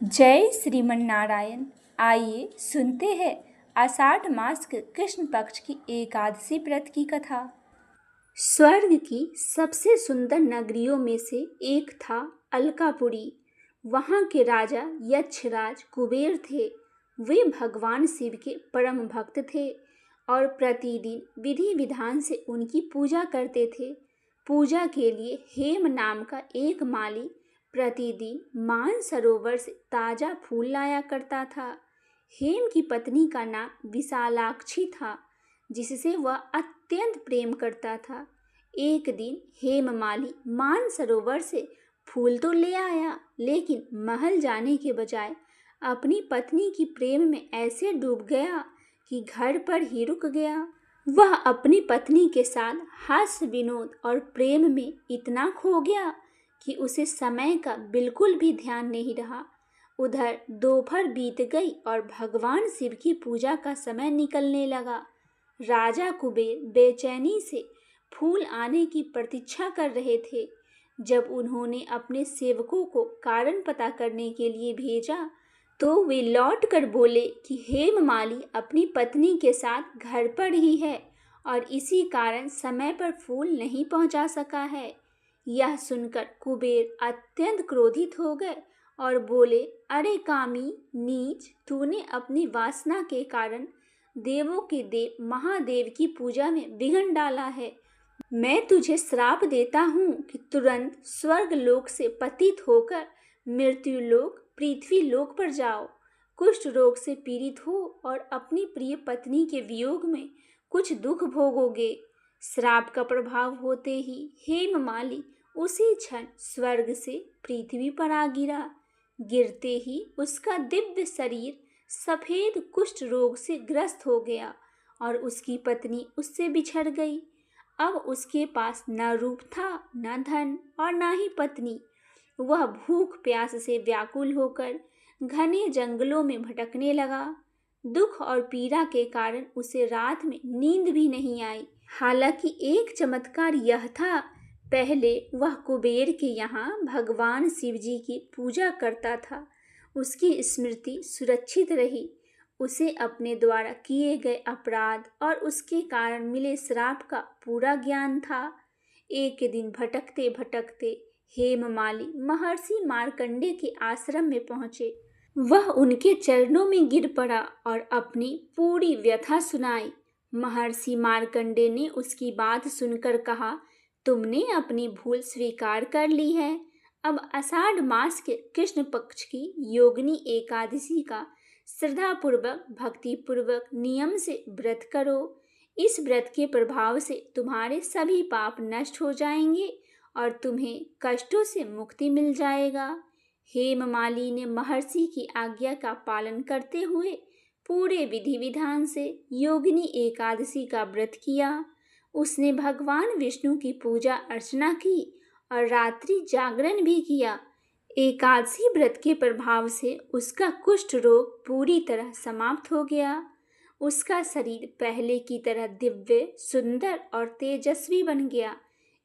जय श्रीमन नारायण। आइए सुनते हैं आषाढ़ मास के कृष्ण पक्ष की एकादशी व्रत की कथा। स्वर्ग की सबसे सुंदर नगरियों में से एक था अलकापुरी। वहाँ के राजा यक्षराज कुबेर थे। वे भगवान शिव के परम भक्त थे और प्रतिदिन विधि विधान से उनकी पूजा करते थे। पूजा के लिए हेम नाम का एक माली प्रतिदिन मानसरोवर से ताजा फूल लाया करता था। हेम की पत्नी का नाम विशालाक्षी था, जिससे वह अत्यंत प्रेम करता था। एक दिन हेममाली मानसरोवर से फूल तो ले आया, लेकिन महल जाने के बजाय अपनी पत्नी की प्रेम में ऐसे डूब गया कि घर पर ही रुक गया। वह अपनी पत्नी के साथ हास्य विनोद और प्रेम में इतना खो गया कि उसे समय का बिल्कुल भी ध्यान नहीं रहा। उधर दोपहर बीत गई और भगवान शिव की पूजा का समय निकलने लगा। राजा कुबेर बेचैनी से फूल आने की प्रतीक्षा कर रहे थे। जब उन्होंने अपने सेवकों को कारण पता करने के लिए भेजा, तो वे लौट कर बोले कि हेममाली अपनी पत्नी के साथ घर पर ही है और इसी कारण समय पर फूल नहीं पहुंचा सका है। यह सुनकर कुबेर अत्यंत क्रोधित हो गए और बोले, अरे कामी नीच, तूने अपनी वासना के कारण देवों के देव महादेव की पूजा में विघ्न डाला है। मैं तुझे श्राप देता हूँ कि तुरंत स्वर्ग लोक से पतित होकर मृत्यु लोक पृथ्वी लोक पर जाओ। कुष्ठ रोग से पीड़ित हो और अपनी प्रिय पत्नी के वियोग में कुछ दुख भोगोगे। श्राप का प्रभाव होते ही हेममाली उसी क्षण स्वर्ग से पृथ्वी पर आ गिरा। गिरते ही उसका दिव्य शरीर सफेद कुष्ठ रोग से ग्रस्त हो गया और उसकी पत्नी उससे बिछड़ गई। अब उसके पास न रूप था, न धन और न ही पत्नी। वह भूख प्यास से व्याकुल होकर घने जंगलों में भटकने लगा। दुख और पीड़ा के कारण उसे रात में नींद भी नहीं आई। हालांकि एक चमत्कार यह था, पहले वह कुबेर के यहाँ भगवान शिव जी की पूजा करता था। उसकी स्मृति सुरक्षित रही। उसे अपने द्वारा किए गए अपराध और उसके कारण मिले श्राप का पूरा ज्ञान था। एक दिन भटकते भटकते हेममाली महर्षि मार्कंडे के आश्रम में पहुंचे। वह उनके चरणों में गिर पड़ा और अपनी पूरी व्यथा सुनाई। महर्षि मार्कंडे ने उसकी बात सुनकर कहा, तुमने अपनी भूल स्वीकार कर ली है। अब आषाढ़ मास के कृष्ण पक्ष की योगिनी एकादशी का श्रद्धापूर्वक भक्तिपूर्वक नियम से व्रत करो। इस व्रत के प्रभाव से तुम्हारे सभी पाप नष्ट हो जाएंगे और तुम्हें कष्टों से मुक्ति मिल जाएगा। हेममाली ने महर्षि की आज्ञा का पालन करते हुए पूरे विधि विधान से योगिनी एकादशी का व्रत किया। उसने भगवान विष्णु की पूजा अर्चना की और रात्रि जागरण भी किया। एकादशी व्रत के प्रभाव से उसका कुष्ठ रोग पूरी तरह समाप्त हो गया। उसका शरीर पहले की तरह दिव्य, सुंदर और तेजस्वी बन गया।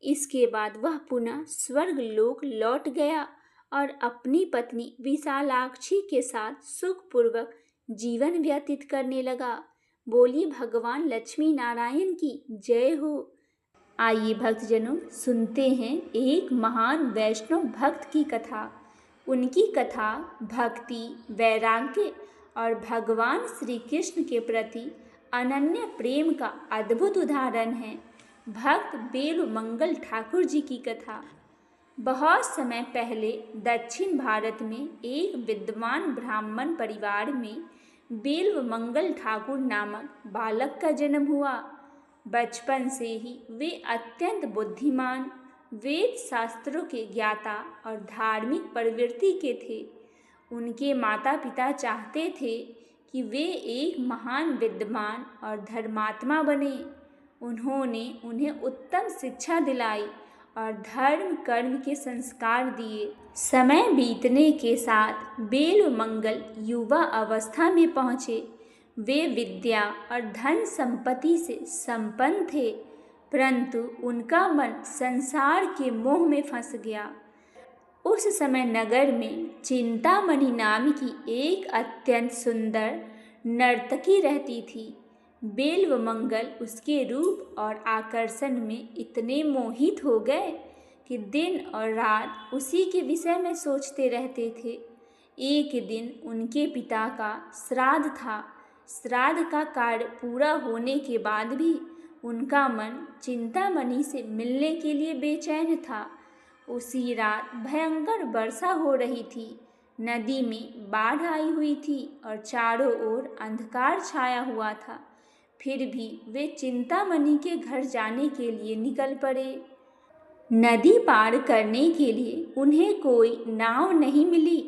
इसके बाद वह पुनः स्वर्ग लोक लौट गया और अपनी पत्नी विशालाक्षी के साथ सुखपूर्वक जीवन व्यतीत करने लगा। बोलिए भगवान लक्ष्मी नारायण की जय हो। आइए भक्तजनों, सुनते हैं एक महान वैष्णव भक्त की कथा। उनकी कथा भक्ति, वैराग्य और भगवान श्री कृष्ण के प्रति अनन्य प्रेम का अद्भुत उदाहरण है। भक्त बेलु मंगल ठाकुर जी की कथा। बहुत समय पहले दक्षिण भारत में एक विद्वान ब्राह्मण परिवार में बेलु मंगल ठाकुर नामक बालक का जन्म हुआ। बचपन से ही वे अत्यंत बुद्धिमान, वेद शास्त्रों के ज्ञाता और धार्मिक प्रवृत्ति के थे। उनके माता पिता चाहते थे कि वे एक महान विद्वान और धर्मात्मा बने। उन्होंने उन्हें उत्तम शिक्षा दिलाई और धर्म कर्म के संस्कार दिए। समय बीतने के साथ बेलु मंगल युवा अवस्था में पहुँचे। वे विद्या और धन संपत्ति से संपन्न थे, परंतु उनका मन संसार के मोह में फंस गया। उस समय नगर में चिंतामणि नाम की एक अत्यंत सुंदर नर्तकी रहती थी। बेल्वमंगल उसके रूप और आकर्षण में इतने मोहित हो गए कि दिन और रात उसी के विषय में सोचते रहते थे। एक दिन उनके पिता का श्राद्ध था। श्राद्ध का कार्य पूरा होने के बाद भी उनका मन चिंतामणि से मिलने के लिए बेचैन था। उसी रात भयंकर वर्षा हो रही थी। नदी में बाढ़ आई हुई थी और चारों ओर अंधकार छाया हुआ था। फिर भी वे चिंतामणि के घर जाने के लिए निकल पड़े। नदी पार करने के लिए उन्हें कोई नाव नहीं मिली।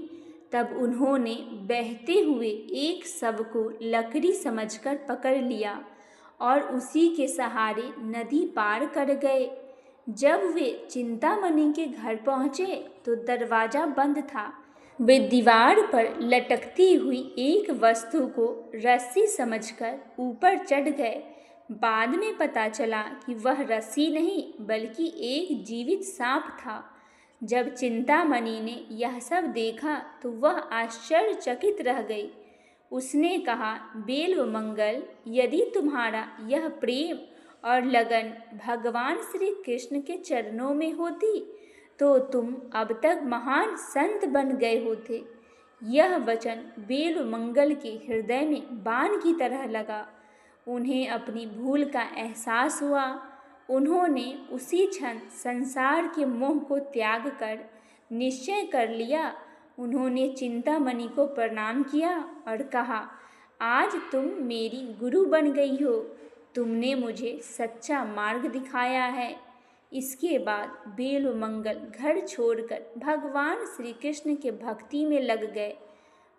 तब उन्होंने बहते हुए एक शव को लकड़ी समझकर पकड़ लिया और उसी के सहारे नदी पार कर गए। जब वे चिंतामणि के घर पहुँचे तो दरवाज़ा बंद था। वे दीवार पर लटकती हुई एक वस्तु को रस्सी समझकर ऊपर चढ़ गए। बाद में पता चला कि वह रस्सी नहीं बल्कि एक जीवित सांप था। जब चिंतामणि ने यह सब देखा तो वह आश्चर्यचकित रह गई। उसने कहा, बेल्वमंगल, यदि तुम्हारा यह प्रेम और लगन भगवान श्री कृष्ण के चरणों में होती तो तुम अब तक महान संत बन गए होते। यह वचन बेल्वमंगल के हृदय में बाण की तरह लगा। उन्हें अपनी भूल का एहसास हुआ। उन्होंने उसी क्षण संसार के मोह को त्याग कर निश्चय कर लिया। उन्होंने चिंतामणि को प्रणाम किया और कहा, आज तुम मेरी गुरु बन गई हो। तुमने मुझे सच्चा मार्ग दिखाया है। इसके बाद बेल्वमंगल घर छोड़कर भगवान श्री कृष्ण के भक्ति में लग गए।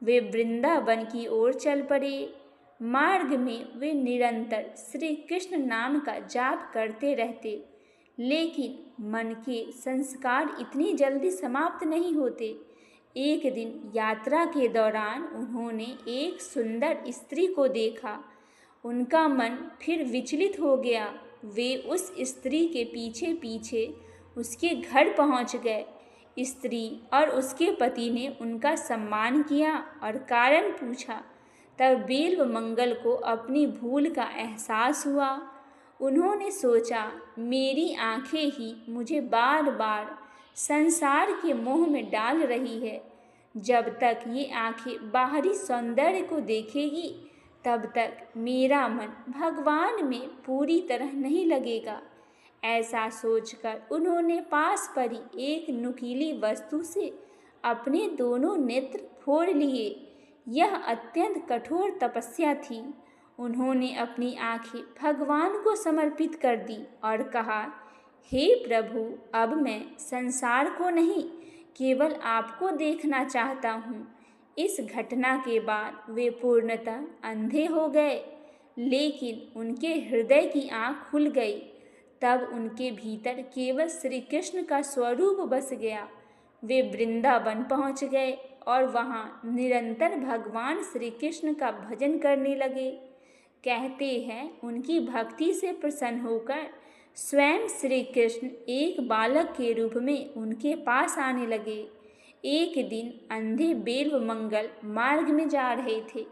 वे वृंदावन की ओर चल पड़े। मार्ग में वे निरंतर श्री कृष्ण नाम का जाप करते रहते, लेकिन मन के संस्कार इतनी जल्दी समाप्त नहीं होते। एक दिन यात्रा के दौरान उन्होंने एक सुंदर स्त्री को देखा। उनका मन फिर विचलित हो गया। वे उस स्त्री के पीछे पीछे उसके घर पहुंच गए। स्त्री और उसके पति ने उनका सम्मान किया और कारण पूछा। तब बेल्वमंगल को अपनी भूल का एहसास हुआ। उन्होंने सोचा, मेरी आंखें ही मुझे बार बार संसार के मोह में डाल रही है। जब तक ये आंखें बाहरी सौंदर्य को देखेगी तब तक मेरा मन भगवान में पूरी तरह नहीं लगेगा। ऐसा सोचकर उन्होंने पास पड़ी एक नुकीली वस्तु से अपने दोनों नेत्र फोड़ लिए। यह अत्यंत कठोर तपस्या थी। उन्होंने अपनी आंखें भगवान को समर्पित कर दी और कहा, हे प्रभु, अब मैं संसार को नहीं केवल आपको देखना चाहता हूँ। इस घटना के बाद वे पूर्णतः अंधे हो गए, लेकिन उनके हृदय की आँख खुल गई। तब उनके भीतर केवल श्री कृष्ण का स्वरूप बस गया। वे वृंदावन पहुँच गए और वहाँ निरंतर भगवान श्री कृष्ण का भजन करने लगे। कहते हैं, उनकी भक्ति से प्रसन्न होकर स्वयं श्री कृष्ण एक बालक के रूप में उनके पास आने लगे। एक दिन अंधे बेल्वमंगल मार्ग में जा रहे थे।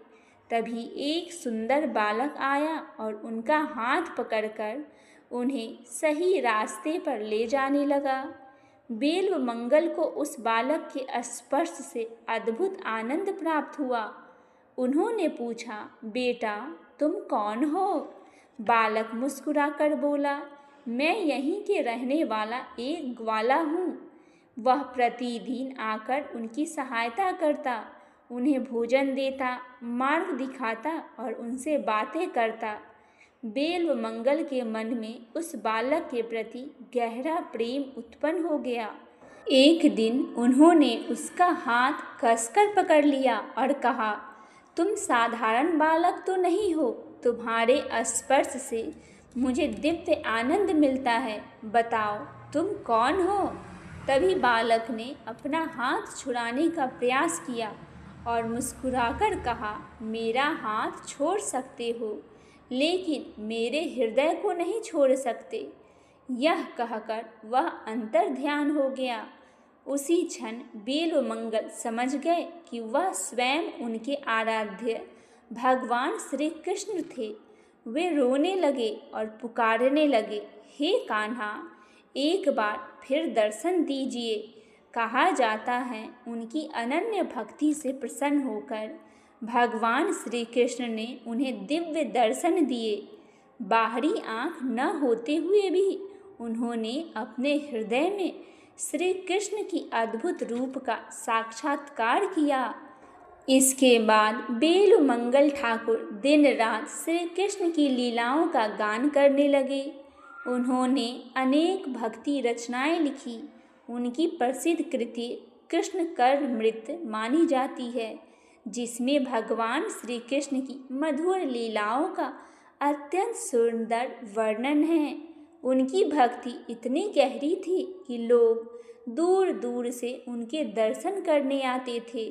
तभी एक सुंदर बालक आया और उनका हाथ पकड़कर उन्हें सही रास्ते पर ले जाने लगा। बेल्वमंगल को उस बालक के स्पर्श से अद्भुत आनंद प्राप्त हुआ। उन्होंने पूछा, बेटा, तुम कौन हो? बालक मुस्कुराकर बोला, मैं यहीं के रहने वाला एक ग्वाला हूँ। वह प्रतिदिन आकर उनकी सहायता करता, उन्हें भोजन देता, मार्ग दिखाता और उनसे बातें करता। बेल्वमंगल के मन में उस बालक के प्रति गहरा प्रेम उत्पन्न हो गया। एक दिन उन्होंने उसका हाथ कसकर पकड़ लिया और कहा, तुम साधारण बालक तो नहीं हो। तुम्हारे स्पर्श से मुझे दिव्य आनंद मिलता है। बताओ, तुम कौन हो? तभी बालक ने अपना हाथ छुड़ाने का प्रयास किया और मुस्कुराकर कहा, मेरा हाथ छोड़ सकते हो, लेकिन मेरे हृदय को नहीं छोड़ सकते। यह कहकर वह अंतर ध्यान हो गया। उसी क्षण बेलुमंगल समझ गए कि वह स्वयं उनके आराध्य भगवान श्री कृष्ण थे। वे रोने लगे और पुकारने लगे, हे कान्हा, एक बार फिर दर्शन दीजिए। कहा जाता है उनकी अनन्य भक्ति से प्रसन्न होकर भगवान श्री कृष्ण ने उन्हें दिव्य दर्शन दिए। बाहरी आँख न होते हुए भी उन्होंने अपने हृदय में श्री कृष्ण की अद्भुत रूप का साक्षात्कार किया। इसके बाद बेलुमंगल ठाकुर दिन रात श्री कृष्ण की लीलाओं का गान करने लगे। उन्होंने अनेक भक्ति रचनाएं लिखी। उनकी प्रसिद्ध कृति कृष्ण कर्णमृत मानी जाती है, जिसमें भगवान श्री कृष्ण की मधुर लीलाओं का अत्यंत सुंदर वर्णन है। उनकी भक्ति इतनी गहरी थी कि लोग दूर दूर से उनके दर्शन करने आते थे।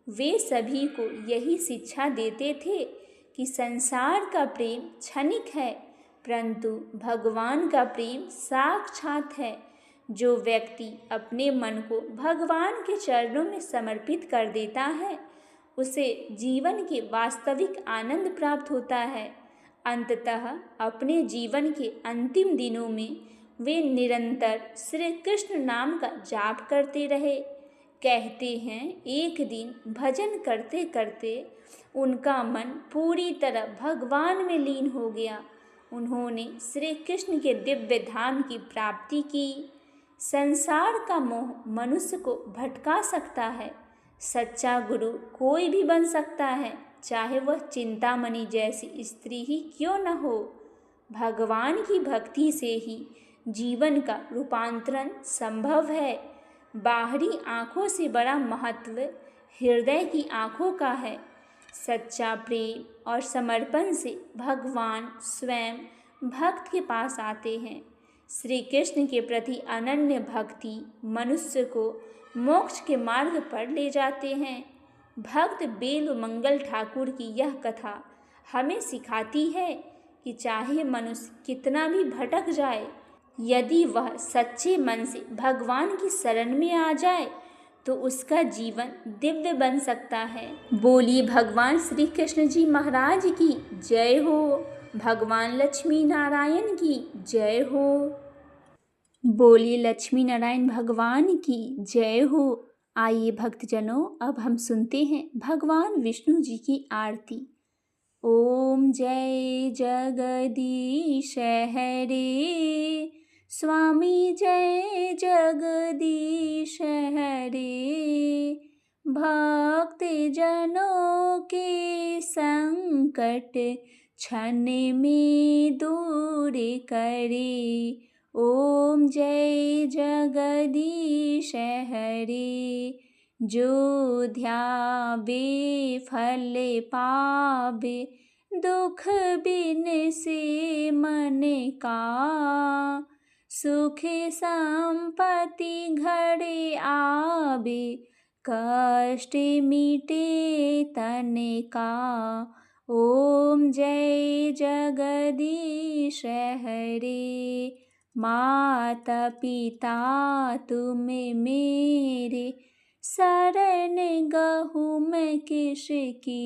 वे सभी को यही शिक्षा देते थे कि संसार का प्रेम क्षणिक है, परंतु भगवान का प्रेम साक्षात है। जो व्यक्ति अपने मन को भगवान के चरणों में समर्पित कर देता है, उसे जीवन के वास्तविक आनंद प्राप्त होता है। अंततः अपने जीवन के अंतिम दिनों में वे निरंतर श्री कृष्ण नाम का जाप करते रहे। कहते हैं एक दिन भजन करते करते उनका मन पूरी तरह भगवान में लीन हो गया। उन्होंने श्री कृष्ण के दिव्य धाम की प्राप्ति की। संसार का मोह मनुष्य को भटका सकता है। सच्चा गुरु कोई भी बन सकता है, चाहे वह चिंतामणि जैसी स्त्री ही क्यों न हो। भगवान की भक्ति से ही जीवन का रूपांतरण संभव है। बाहरी आँखों से बड़ा महत्व हृदय की आँखों का है। सच्चा प्रेम और समर्पण से भगवान स्वयं भक्त के पास आते हैं। श्री कृष्ण के प्रति अनन्य भक्ति मनुष्य को मोक्ष के मार्ग पर ले जाते हैं। भक्त बेलुमंगल ठाकुर की यह कथा हमें सिखाती है कि चाहे मनुष्य कितना भी भटक जाए, यदि वह सच्चे मन से भगवान की शरण में आ जाए तो उसका जीवन दिव्य बन सकता है। बोलिए भगवान श्री कृष्ण जी महाराज की जय हो। भगवान लक्ष्मी नारायण की जय हो। बोलिए लक्ष्मी नारायण भगवान की जय हो। आइए भक्तजनों, अब हम सुनते हैं भगवान विष्णु जी की आरती। ओम जय जगदीश हरे, स्वामी जय जगदीश हरे। भक्त जनों के संकट क्षण में दूर करे। ओम जय जगदीश हरे, जो ध्यावे फल पावे, दुख बिन से मन का। सुख संपत्ति घड़े आवे, कष्ट मिटे तन का। ओम जय जगदीश हरे, माता पिता तुम मेरे, शरण गहूँ मैं किसकी।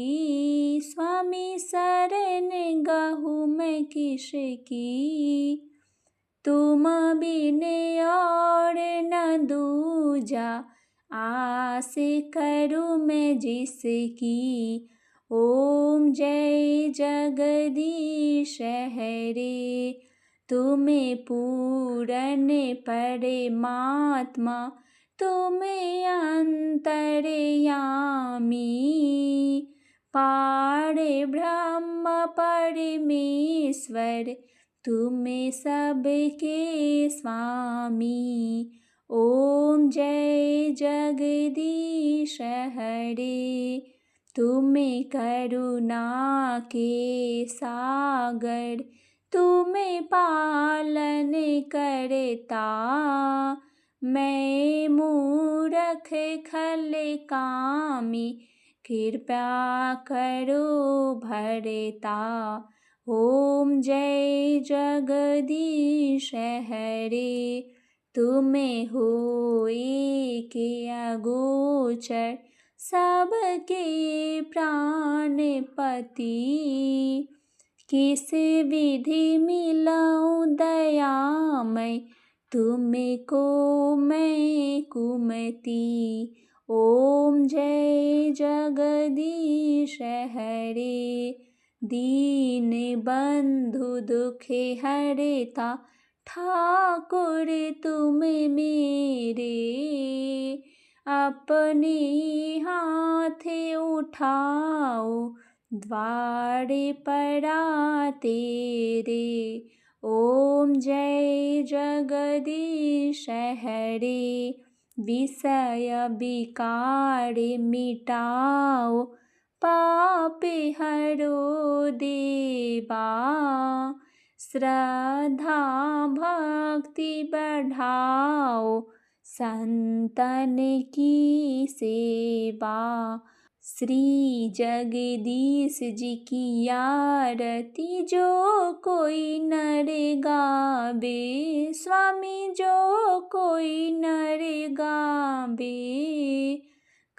स्वामी शरण गहूँ मैं किसकी, तुम बिन और न दूजा, आस करूँ मैं जिसकी। ओम जय जगदीश हरे, तुम्हें पूरन परमात्मा, तुम्हें अंतर्यामी। पारे ब्रह्म परमेश्वर, तुम्हें सबके स्वामी। ओम जय जगदीश हरे, तुम्हें करुणा के सागर, तुम्हें पालन करता। मैं मूरख खल कामी, कृपा करो भरता। ओम जय जगदीश हरे, तुम्हें होए के अगोचर सबके प्राणपति। किस विधि मिलाऊं दयामय तुमको मैं कुमति। ओम जय जगदीश हरे, दीन बंधु दुखे हरता ठाकुर तुम मेरे। अपने हाथे उठाओ द्वारे पड़ा तेरे। ओम जय जगदीश हरे, विषय विकार मिटाओ पाप हरो देवा। श्रद्धा भक्ति बढ़ाओ संतन की सेवा। श्री जगदीश जी की आरती जो कोई नर गावे, स्वामी जो कोई नर गावे।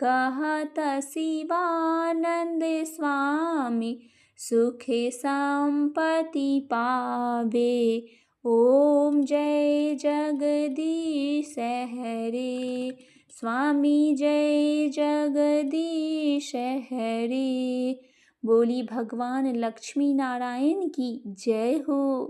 कहत शिवानंद स्वामी सुखे संपत्ति पावे। ओम जय जगदीश हरे, स्वामी जय जगदीश हरे। बोली भगवान लक्ष्मी नारायण की जय हो।